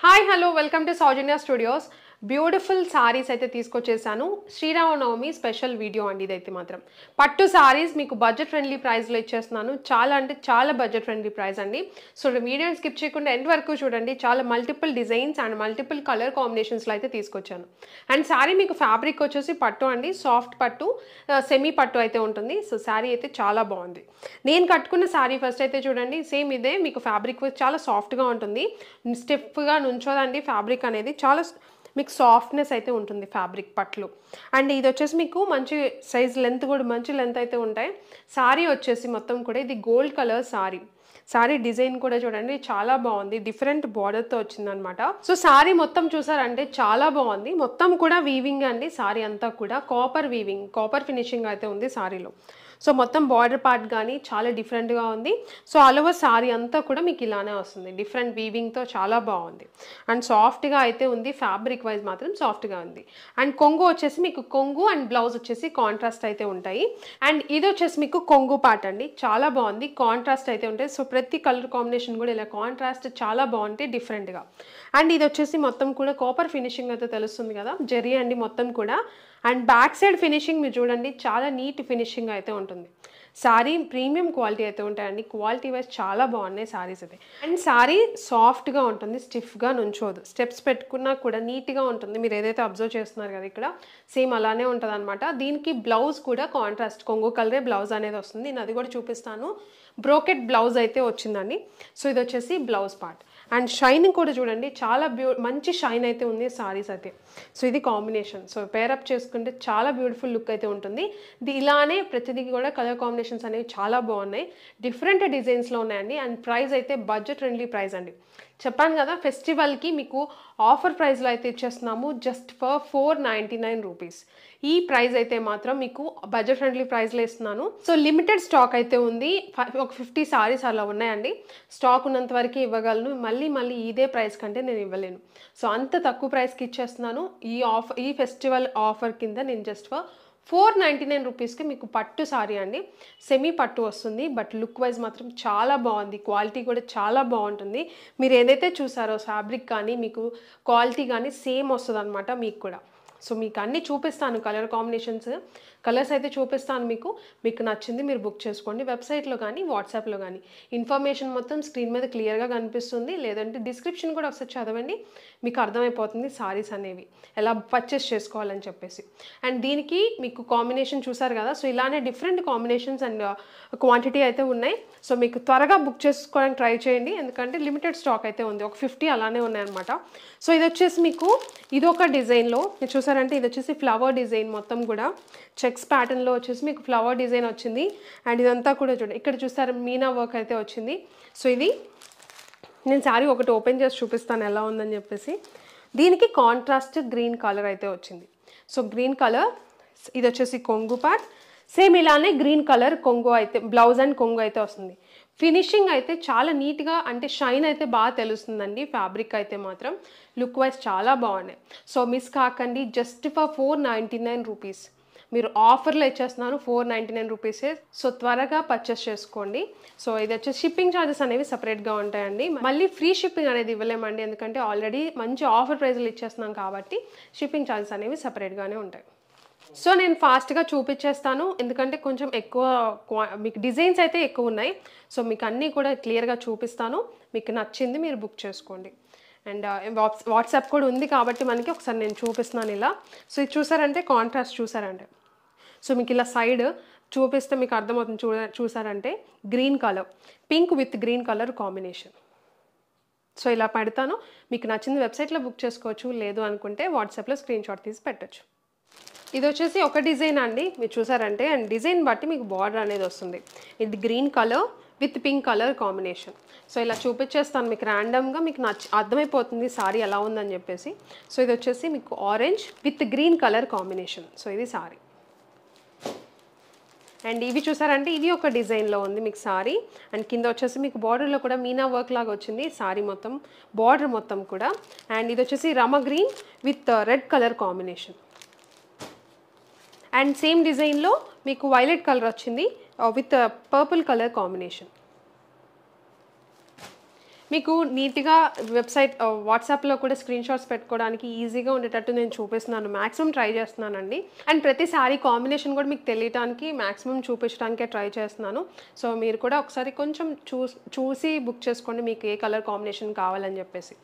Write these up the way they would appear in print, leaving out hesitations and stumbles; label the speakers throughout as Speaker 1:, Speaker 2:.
Speaker 1: Hi hello welcome to Soujanya studios. Beautiful saris అయితే తీసుకొచ్చేసాను. Sri Rama Navami special video అండి ఇదైతే మాత్రం. పట్టు సారీస్ మీకు బడ్జెట్ ఫ్రెండ్లీ ప్రైస్లో ఇచ్చేస్తున్నాను. చాలా అంటే చాలా బడ్జెట్ ఫ్రెండ్లీ ప్రైస్ అండి. సో వీడియోని స్కిప్ చేయకుండా ఎండ్ వరకు చూడండి. చాలా multiple designs and multiple colour కాంబినేషన్స్లో అయితే తీసుకొచ్చాను. అండ్ సారీ మీకు ఫ్యాబ్రిక్ వచ్చేసి పట్టు అండి, సాఫ్ట్ పట్టు, సెమీ పట్టు అయితే ఉంటుంది. సో సారీ అయితే చాలా బాగుంది. నేను కట్టుకున్న సారీ ఫస్ట్ అయితే చూడండి, సేమ్ ఇదే మీకు ఫ్యాబ్రిక్ చాలా సాఫ్ట్గా ఉంటుంది. స్టిఫ్గా నుంచోదండి ఫ్యాబ్రిక్ అనేది, చాలా మీకు సాఫ్ట్నెస్ అయితే ఉంటుంది ఫ్యాబ్రిక్ పట్లు. అండ్ ఇది వచ్చేసి మీకు మంచి సైజ్ లెంత్ కూడా మంచి లెంత్ అయితే ఉంటాయి. సారీ వచ్చేసి మొత్తం కూడా ఇది gold colour sorry. Sorry design కూడా చూడండి చాలా బాగుంది, డిఫరెంట్ బార్డర్తో వచ్చిందనమాట. సో సారీ మొత్తం చూసారంటే చాలా బాగుంది. మొత్తం కూడా వీవింగ్ అండి, సారీ అంతా కూడా కాపర్ వీవింగ్, కాపర్ ఫినిషింగ్ అయితే ఉంది సారీలో. సో మొత్తం బార్డర్ పార్ట్ కానీ చాలా డిఫరెంట్గా ఉంది. సో ఆల్ ఓవర్ సారీ అంతా కూడా మీకు ఇలానే వస్తుంది, డిఫరెంట్ వీవింగ్తో చాలా బాగుంది. అండ్ సాఫ్ట్గా అయితే ఉంది, ఫ్యాబ్రిక్ వైజ్ మాత్రం సాఫ్ట్గా ఉంది. అండ్ కొంగు వచ్చేసి మీకు కొంగు అండ్ బ్లౌజ్ వచ్చేసి కాంట్రాస్ట్ అయితే ఉంటాయి. అండ్ ఇది వచ్చేసి మీకు కొంగు పార్ట్ అండి, చాలా బాగుంది, కాంట్రాస్ట్ అయితే ఉంటాయి. సో ప్రతి కలర్ కాంబినేషన్ కూడా ఇలా కాంట్రాస్ట్ చాలా బాగుంటాయి డిఫరెంట్గా. అండ్ ఇది వచ్చేసి మొత్తం కూడా కాపర్ ఫినిషింగ్ అయితే తెలుస్తుంది కదా, జరీ అండి మొత్తం కూడా. అండ్ బ్యాక్ సైడ్ ఫినిషింగ్ మీరు చూడండి చాలా నీట్ ఫినిషింగ్ అయితే ఉంటుంది. సారీ ప్రీమియం క్వాలిటీ అయితే ఉంటాయండి, క్వాలిటీ వైజ్ చాలా బాగున్నాయి సారీస్ అయితే. అండ్ సారీ సాఫ్ట్గా ఉంటుంది, స్టిఫ్గా నుంచోదు, స్టెప్స్ పెట్టుకున్నా కూడా నీట్గా ఉంటుంది. మీరు ఏదైతే అబ్జర్వ్ చేస్తున్నారు కదా ఇక్కడ సేమ్ అలానే ఉంటుంది అనమాట. దీనికి బ్లౌజ్ కూడా కాంట్రాస్ట్ కొంగు కలరే బ్లౌజ్ అనేది వస్తుంది. నేను అది కూడా చూపిస్తాను. బ్రోకెట్ బ్లౌజ్ అయితే వచ్చిందండి. సో ఇది వచ్చేసి బ్లౌజ్ పార్ట్. అండ్ షైనింగ్ కూడా చూడండి చాలా మంచి షైన్ అయితే ఉంది సారీస్ అయితే. సో ఇది కాంబినేషన్, సో పేరప్ చేసుకుంటే చాలా బ్యూటిఫుల్ లుక్ అయితే ఉంటుంది. ఇలానే ప్రతిదీ కూడా కలర్ కాంబినేషన్స్ అనేవి చాలా బాగున్నాయి, డిఫరెంట్ డిజైన్స్లో ఉన్నాయండి. అండ్ ప్రైస్ అయితే బడ్జెట్ ఫ్రెండ్లీ ప్రైస్ అండి. చెప్పాను కదా ఫెస్టివల్కి మీకు ఆఫర్ ప్రైస్లో అయితే ఇచ్చేస్తున్నాము, జస్ట్ ఫర్ 499 రూపీస్. ఈ ప్రైస్ అయితే మాత్రం మీకు బడ్జెట్ ఫ్రెండ్లీ ప్రైస్లో ఇస్తున్నాను. సో లిమిటెడ్ స్టాక్ అయితే ఉంది, ఒక 50 సారీస్ అలా ఉన్నాయండి. స్టాక్ ఉన్నంత వరకు ఇవ్వగలను, మళ్ళీ ఇదే ప్రైస్ కంటే నేను ఇవ్వలేను. సో అంత తక్కువ ప్రైస్కి ఇచ్చేస్తున్నాను. ఈ ఫెస్టివల్ ఆఫర్ కింద నేను జస్ట్ ఫర్ 499 రూపీస్కి మీకు పట్టు సారీ అండి, సెమీ పట్టు వస్తుంది. బట్ లుక్ వైజ్ మాత్రం చాలా బాగుంది, క్వాలిటీ కూడా చాలా బాగుంటుంది. మీరు ఏదైతే చూసారో ఫ్యాబ్రిక్ కానీ మీకు క్వాలిటీ కానీ సేమ్ వస్తుంది అనమాట మీకు కూడా. సో మీకు అన్నీ చూపిస్తాను, కలర్ కాంబినేషన్స్ కలర్స్ అయితే చూపిస్తాను. మీకు నచ్చింది మీరు బుక్ చేసుకోండి, వెబ్సైట్లో కానీ వాట్సాప్లో కానీ. ఇన్ఫర్మేషన్ మొత్తం స్క్రీన్ మీద క్లియర్గా కనిపిస్తుంది, లేదంటే డిస్క్రిప్షన్ కూడా ఒకసారి చదవండి, మీకు అర్థమైపోతుంది సారీస్ అనేవి ఎలా పర్చేస్ చేసుకోవాలని చెప్పేసి. అండ్ దీనికి మీకు కాంబినేషన్ చూసారు కదా, సో ఇలానే డిఫరెంట్ కాంబినేషన్స్ అండ్ క్వాంటిటీ అయితే ఉన్నాయి. సో మీకు త్వరగా బుక్ చేసుకోవడానికి ట్రై చేయండి, ఎందుకంటే లిమిటెడ్ స్టాక్ అయితే ఉంది, ఒక 50 అలానే ఉన్నాయన్నమాట. సో ఇది వచ్చేసి మీకు ఇదొక డిజైన్లో మీరు చూసారంటే ఇది వచ్చేసి ఫ్లవర్ డిజైన్, మొత్తం కూడా చెక్స్ ప్యాటర్న్లో వచ్చేసి మీకు ఫ్లవర్ డిజైన్ వచ్చింది. అండ్ ఇదంతా కూడా చూడండి ఇక్కడ చూసారు మీనా వర్క్ అయితే వచ్చింది. సో ఇది నేను శారీ ఒకటి ఓపెన్ చేసి చూపిస్తాను ఎలా ఉందని చెప్పేసి. దీనికి కాంట్రాస్ట్ గ్రీన్ కలర్ అయితే వచ్చింది. సో గ్రీన్ కలర్, ఇది వచ్చేసి కొంగు పార్ట్, సేమ్ ఇలానే గ్రీన్ కలర్ కొంగు అయితే బ్లౌజ్ అండ్ కొంగు అయితే వస్తుంది. ఫినిషింగ్ అయితే చాలా నీట్గా అంటే షైన్ అయితే బాగా తెలుస్తుందండి. ఫ్యాబ్రిక్ అయితే మాత్రం లుక్ వైజ్ చాలా బాగున్నాయి. సో మిస్ కాకండి, జస్ట్ ఫర్ 499 రూపీస్ మీరు ఆఫర్లో ఇచ్చేస్తున్నాను, 499 రూపీసే. సో త్వరగా పర్చేస్ చేసుకోండి. సో ఇది వచ్చేసి షిప్పింగ్ ఛార్జెస్ అనేవి సపరేట్గా ఉంటాయండి, మళ్ళీ ఫ్రీ షిప్పింగ్ అనేది ఇవ్వలేమండి, ఎందుకంటే ఆల్రెడీ మంచి ఆఫర్ ప్రైస్లో ఇచ్చేస్తున్నాం కాబట్టి షిప్పింగ్ ఛార్జెస్ అనేవి సపరేట్గానే ఉంటాయి. సో నేను ఫాస్ట్గా చూపించేస్తాను, ఎందుకంటే కొంచెం ఎక్కువ మీకు డిజైన్స్ అయితే ఎక్కువ ఉన్నాయి. సో మీకు అన్నీ కూడా క్లియర్గా చూపిస్తాను, మీకు నచ్చింది మీరు బుక్ చేసుకోండి. అండ్ వాట్సాప్ కూడా ఉంది కాబట్టి మనకి ఒకసారి నేను చూపిస్తున్నాను ఇలా. సో ఇది చూసారంటే కాంట్రాస్ట్ చూసారంటే, సో మీకు ఇలా సైడ్ చూపిస్తే మీకు అర్థమవుతుంది. చూసారంటే green colour, pink with green colour combination. So ఇలా పెడతాను, మీకు నచ్చింది వెబ్సైట్లో బుక్ చేసుకోవచ్చు, లేదు అనుకుంటే వాట్సాప్లో స్క్రీన్ షాట్ తీసి పెట్టచ్చు. ఇది వచ్చేసి ఒక డిజైన్ అండి, మీరు చూసారంటే అండ్ డిజైన్ బట్టి మీకు బార్డర్ అనేది వస్తుంది. ఇది green colour with pink colour combination. So ఇలా చూపించేస్తాను మీకు ర్యాండమ్గా, మీకు అర్థమైపోతుంది సారీ ఎలా ఉందని చెప్పేసి. సో ఇది వచ్చేసి మీకు orange with green colour combination. So ఇది సారీ. అండ్ ఇవి చూసారంటే ఇది ఒక డిజైన్లో ఉంది మీకు సారీ. అండ్ కింద వచ్చేసి మీకు బార్డర్లో కూడా మీనా వర్క్ లాగా వచ్చింది సారీ మొత్తం, బార్డర్ మొత్తం కూడా. అండ్ ఇది వచ్చేసి Rama green with red colour combination. And same డిజైన్లో మీకు వైలెట్ కలర్ వచ్చింది విత్ పర్పుల్ కలర్ కాంబినేషన్. మీకు నీట్గా వెబ్సైట్ వాట్సాప్లో కూడా స్క్రీన్ షాట్స్ పెట్టుకోవడానికి ఈజీగా ఉండేటట్టు నేను చూపిస్తున్నాను. మ్యాక్సిమం ట్రై చేస్తున్నానండి. అండ్ ప్రతి శారీ కాంబినేషన్ కూడా మీకు తెలియటానికి మ్యాక్సిమం చూపించడానికే ట్రై చేస్తున్నాను. సో మీరు కూడా ఒకసారి కొంచెం చూసి బుక్ చేసుకోండి మీకు ఏ కలర్ కాంబినేషన్ కావాలని చెప్పేసి.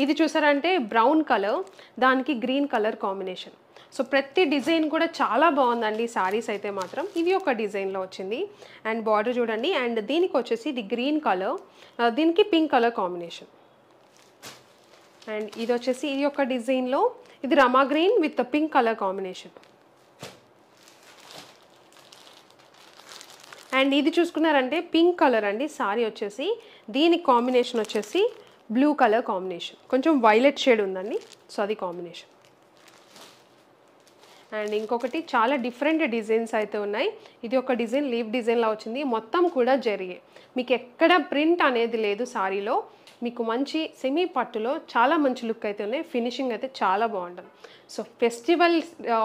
Speaker 1: ఇది చూసారంటే బ్రౌన్ కలర్, దానికి గ్రీన్ కలర్ కాంబినేషన్. సో ప్రతి డిజైన్ కూడా చాలా బాగుందండి శారీస్ అయితే మాత్రం. ఇది ఒక డిజైన్లో వచ్చింది అండ్ బార్డర్ చూడండి. అండ్ దీనికి వచ్చేసి ఇది గ్రీన్ కలర్, దీనికి పింక్ కలర్ కాంబినేషన్. అండ్ ఇది వచ్చేసి ఇది ఒక డిజైన్లో ఇది Rama green with pink colour combination. And ఇది చూసుకున్నారంటే పింక్ కలర్ అండి శారీ వచ్చేసి. దీనికి కాంబినేషన్ వచ్చేసి బ్లూ కలర్ కాంబినేషన్, కొంచెం వైలెట్ షేడ్ ఉందండి. సో అది కాంబినేషన్. అండ్ ఇంకొకటి చాలా డిఫరెంట్ డిజైన్స్ అయితే ఉన్నాయి. ఇది ఒక డిజైన్ లీవ్ డిజైన్లా వచ్చింది, మొత్తం కూడా జరిగే, మీకు ఎక్కడ ప్రింట్ అనేది లేదు శారీలో. మీకు మంచి సెమీ పట్టులో చాలా మంచి లుక్ అయితే ఉన్నాయి. ఫినిషింగ్ అయితే చాలా బాగుంటుంది. సో ఫెస్టివల్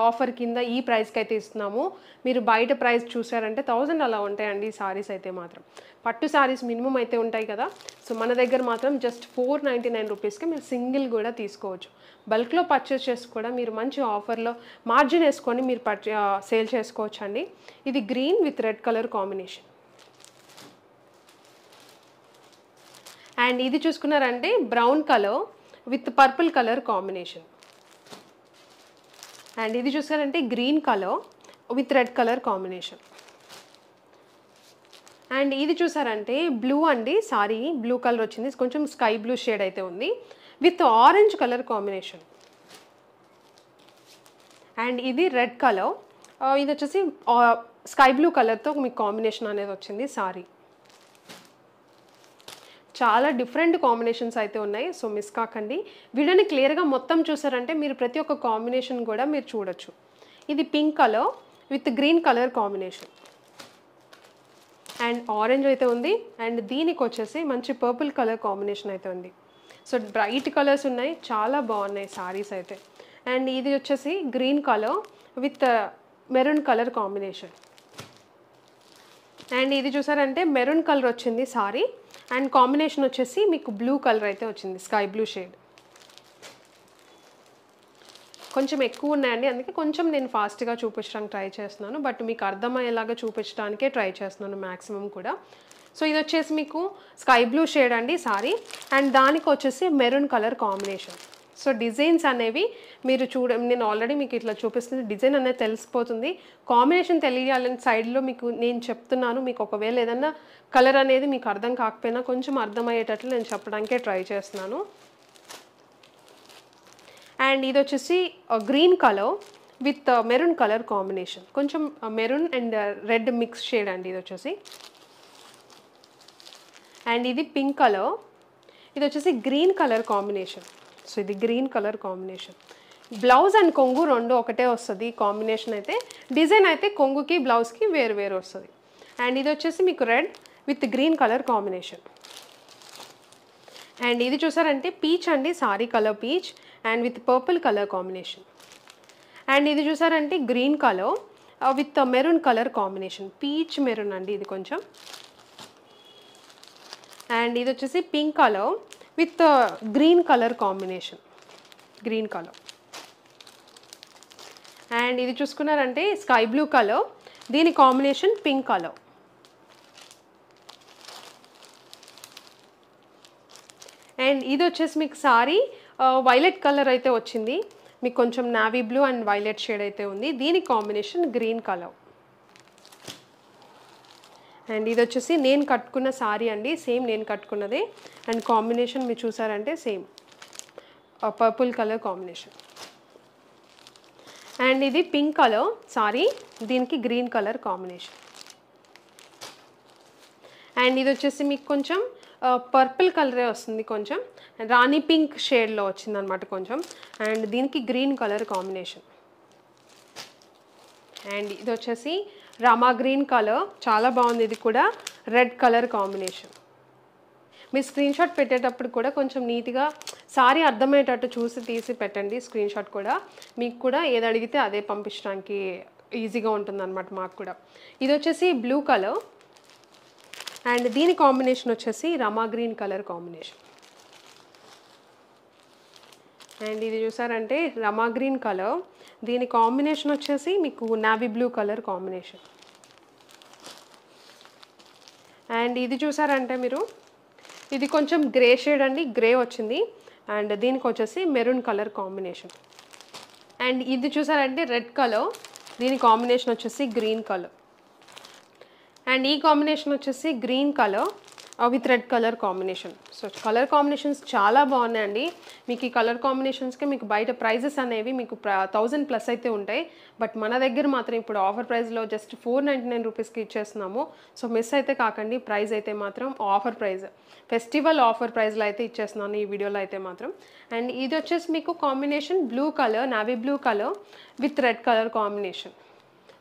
Speaker 1: ఆఫర్ కింద ఈ ప్రైస్కి అయితే ఇస్తున్నాము. మీరు బయట ప్రైస్ చూసారంటే 1000 అలా ఉంటాయండి ఈ శారీస్ అయితే మాత్రం. పట్టు శారీస్ మినిమం అయితే ఉంటాయి కదా. సో మన దగ్గర మాత్రం జస్ట్ 499 రూపీస్కి మీరు సింగిల్ కూడా తీసుకోవచ్చు. బల్క్లో పర్చేస్ చేసి కూడా మీరు మంచి ఆఫర్లో మార్జిన్ వేసుకొని మీరు సేల్ చేసుకోవచ్చు అండి. ఇది green with red colour combination. And ఇది చూసుకున్నారంటే brown colour with purple colour combination. And ఇది చూసారంటే green colour with red colour combination. And ఇది చూసారంటే బ్లూ అండి, సారీ బ్లూ కలర్ వచ్చింది, కొంచెం స్కై బ్లూ షేడ్ అయితే ఉంది with orange colour combination. And ఇది రెడ్ కలర్, ఇది వచ్చేసి స్కై బ్లూ కలర్తో మీకు కాంబినేషన్ అనేది వచ్చింది సారీ. చాలా డిఫరెంట్ కాంబినేషన్స్ అయితే ఉన్నాయి. సో మిస్ కాకండి. వీడియోని క్లియర్గా మొత్తం చూసారంటే మీరు ప్రతి ఒక్క కాంబినేషన్ కూడా మీరు చూడొచ్చు. ఇది pink colour with green colour combination. And orange అయితే ఉంది. అండ్ దీనికి వచ్చేసి మంచి పర్పుల్ కలర్ కాంబినేషన్ అయితే ఉంది. సో బ్రైట్ కలర్స్ ఉన్నాయి, చాలా బాగున్నాయి సారీస్ అయితే. అండ్ ఇది వచ్చేసి green colour with maroon colour combination. And ఇది చూసారంటే మెరూన్ కలర్ వచ్చింది సారీ. అండ్ కాంబినేషన్ వచ్చేసి మీకు బ్లూ కలర్ అయితే వచ్చింది, స్కై బ్లూ షేడ్. కొంచెం ఎక్కువ ఉన్నాయండి, అందుకే కొంచెం నేను ఫాస్ట్గా చూపించడానికి ట్రై చేస్తున్నాను. బట్ మీకు అర్థమయ్యేలాగా చూపించడానికే ట్రై చేస్తున్నాను మ్యాక్సిమం కూడా. సో ఇది వచ్చేసి మీకు స్కై బ్లూ షేడ్ అండి సారీ. అండ్ దానికి వచ్చేసి maroon colour combination. So designs అనేవి మీరు నేను ఆల్రెడీ మీకు ఇట్లా చూపిస్తుంది, డిజైన్ అనేది తెలిసిపోతుంది. కాంబినేషన్ తెలియాలని సైడ్లో మీకు నేను చెప్తున్నాను. మీకు ఒకవేళ ఏదన్నా కలర్ అనేది మీకు అర్థం కాకపోయినా కొంచెం అర్థమయ్యేటట్లు నేను చెప్పడానికే ట్రై చేస్తున్నాను. అండ్ ఇది వచ్చేసి green colour with maroon colour combination, కొంచెం maroon and red mix shade అండి ఇది వచ్చేసి. అండ్ ఇది పింక్ కలర్, ఇది వచ్చేసి గ్రీన్ కలర్ కాంబినేషన్. సో ఇది green colour combination. Blouse and కొంగు రెండు ఒకటే వస్తుంది కాంబినేషన్ అయితే. డిజైన్ అయితే కొంగుకి బ్లౌజ్కి వేరు వేరు వస్తుంది. అండ్ ఇది వచ్చేసి మీకు red with green colour combination. And ఇది చూసారంటే పీచ్ అండి, sorry colour peach and with purple colour combination. And ఇది చూసారంటే green colour with maroon colour combination, peach maroon అండి ఇది కొంచెం. అండ్ ఇది వచ్చేసి pink colour with green colour combination, green colour. And ఇది చూసుకున్నారంటే స్కై బ్లూ కలర్, దీని కాంబినేషన్ పింక్ కలర్. అండ్ ఇది వచ్చేసి మీకు సారీ వైలెట్ కలర్ అయితే వచ్చింది, మీకు కొంచెం navy blue and violet shade అయితే ఉంది, దీని కాంబినేషన్ గ్రీన్ కలర్. అండ్ ఇది వచ్చేసి నేను కట్టుకున్న సారీ అండి, సేమ్ నేను కట్టుకున్నదే. అండ్ కాంబినేషన్ మీరు చూసారంటే same purple colour combination. And ఇది పింక్ కలర్ సారీ, దీనికి గ్రీన్ కలర్ కాంబినేషన్. అండ్ ఇది వచ్చేసి మీకు కొంచెం పర్పుల్ కలరే వస్తుంది, కొంచెం రాణి పింక్ షేడ్లో వచ్చింది అనమాట కొంచెం. అండ్ దీనికి గ్రీన్ కలర్ కాంబినేషన్. అండ్ ఇది వచ్చేసి రామా గ్రీన్ కలర్, చాలా బాగుంది ఇది కూడా, రెడ్ కలర్ కాంబినేషన్. మీరు స్క్రీన్ షాట్ పెట్టేటప్పుడు కూడా కొంచెం నీట్గా సారీ అర్థమయ్యేటట్టు చూసి తీసి పెట్టండి స్క్రీన్ షాట్ కూడా. మీకు కూడా ఏది అడిగితే అదే పంపించడానికి ఈజీగా ఉంటుందన్నమాట మాకు కూడా. ఇది వచ్చేసి బ్లూ కలర్ అండ్ దీని కాంబినేషన్ వచ్చేసి రమా గ్రీన్ కలర్ కాంబినేషన్. అండ్ ఇది చూసారంటే రమా గ్రీన్ కలర్, దీని కాంబినేషన్ వచ్చేసి మీకు navy blue colour combination. And ఇది చూసారంటే మీరు ఇది కొంచెం గ్రే షేడ్ అండి, గ్రే వచ్చింది. అండ్ దీనికి వచ్చేసి మెరూన్ కలర్ కాంబినేషన్. అండ్ ఇది చూసారంటే రెడ్ కలర్, దీని కాంబినేషన్ వచ్చేసి గ్రీన్ కలర్. అండ్ ఈ కాంబినేషన్ వచ్చేసి green colour with red colour combination. So colour combinations చాలా బాగున్నాయండి. మీకు ఈ కలర్ కాంబినేషన్స్కి మీకు బయట ప్రైజెస్ అనేవి మీకు 1000+ అయితే ఉంటాయి. బట్ మన దగ్గర మాత్రం ఇప్పుడు ఆఫర్ ప్రైస్లో జస్ట్ 499 రూపీస్కి ఇచ్చేస్తున్నాము. సో మిస్ అయితే కాకండి, ప్రైస్ అయితే మాత్రం ఆఫర్ ప్రైస్, ఫెస్టివల్ ఆఫర్ ప్రైస్లో అయితే ఇచ్చేస్తున్నాను ఈ వీడియోలో అయితే మాత్రం. అండ్ ఇది వచ్చేసి మీకు combination blue colour, navy blue colour with red colour combination.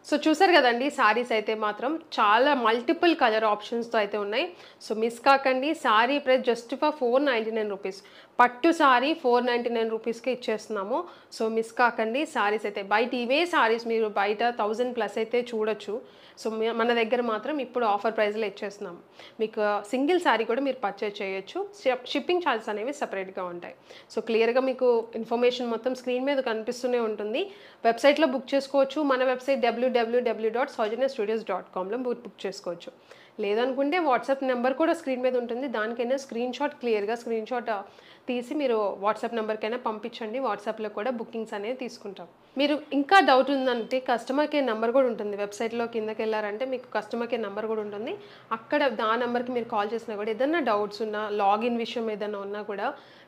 Speaker 1: So చూసారు కదండి, సారీస్ అయితే మాత్రం చాలా మల్టిపుల్ కలర్ ఆప్షన్స్తో అయితే ఉన్నాయి. సో మిస్ కాకండి, sorry price just for 499 rupees. పట్టు సారీ 499 రూపీస్కి ఇచ్చేస్తున్నాము. సో మిస్ కాకండి, సారీస్ అయితే బయట ఇవే సారీస్ మీరు బయట 1000+ అయితే చూడొచ్చు. సో మన దగ్గర మాత్రం ఇప్పుడు ఆఫర్ ప్రైస్లో ఇచ్చేస్తున్నాము. మీకు సింగిల్ సారీ కూడా మీరు పర్చేజ్ చేయొచ్చు. షిప్పింగ్ ఛార్జెస్ అనేవి సపరేట్గా ఉంటాయి. సో క్లియర్గా మీకు ఇన్ఫర్మేషన్ మొత్తం స్క్రీన్ మీద కనిపిస్తూనే ఉంటుంది. వెబ్సైట్లో బుక్ చేసుకోవచ్చు. మన వెబ్సైట్ www.saujanya-studios.comలో బుక్ చేసుకోవచ్చు. లేదనుకుంటే వాట్సాప్ నెంబర్ కూడా స్క్రీన్ మీద ఉంటుంది, దానికైనా క్లియర్గా స్క్రీన్ షాట్ తీసి మీరు వాట్సాప్ నెంబర్కైనా పంపించండి. వాట్సాప్లో కూడా బుకింగ్స్ అనేవి తీసుకుంటాం. మీరు ఇంకా డౌట్ ఉందంటే కస్టమర్ కేర్ నెంబర్ కూడా ఉంటుంది. వెబ్సైట్లో కిందకి వెళ్ళారంటే మీకు కస్టమర్ కేర్ నెంబర్ కూడా ఉంటుంది. అక్కడ ఆ నెంబర్కి మీరు కాల్ చేసినా కూడా ఏదన్నా డౌట్స్ ఉన్నా, లాగిన్ విషయం ఏదైనా ఉన్నా కూడా,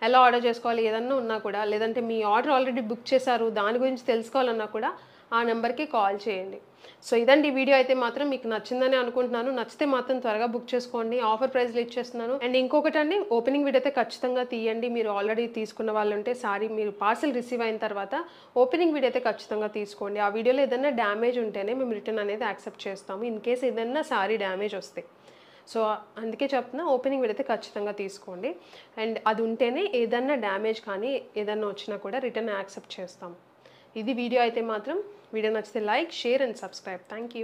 Speaker 1: ఎలా ఆర్డర్ చేసుకోవాలి ఏదన్నా ఉన్నా కూడా, లేదంటే మీ ఆర్డర్ ఆల్రెడీ బుక్ చేశారు దాని గురించి తెలుసుకోవాలన్నా కూడా ఆ నెంబర్కి కాల్ చేయండి. సో ఇదండి వీడియో అయితే మాత్రం మీకు నచ్చిందని అనుకుంటున్నాను. నచ్చితే మాత్రం త్వరగా బుక్ చేసుకోండి, ఆఫర్ ప్రైస్లో ఇచ్చేస్తున్నాను. అండ్ ఇంకొకటి అండి, ఓపెనింగ్ వీడియో అయితే ఖచ్చితంగా తీయండి. మీరు ఆల్రెడీ తీసుకున్న వాళ్ళు ఉంటే సారీ మీరు పార్సల్ రిసీవ్ అయిన తర్వాత ఓపెనింగ్ వీడియో అయితే ఖచ్చితంగా తీసుకోండి. ఆ వీడియోలో ఏదైనా డ్యామేజ్ ఉంటేనే మేము రిటర్న్ అనేది యాక్సెప్ట్ చేస్తాము, ఇన్ కేస్ ఏదైనా సారీ డ్యామేజ్ వస్తే. సో అందుకే చెప్తున్నా, ఓపెనింగ్ వీడియో అయితే ఖచ్చితంగా తీసుకోండి. అండ్ అది ఉంటేనే ఏదన్నా డ్యామేజ్ కానీ ఏదన్నా వచ్చినా కూడా రిటర్న్ యాక్సెప్ట్ చేస్తాము. ఇది వీడియో అయితే మాత్రం. వీడియో నచ్చితే like, share and subscribe. Thank you.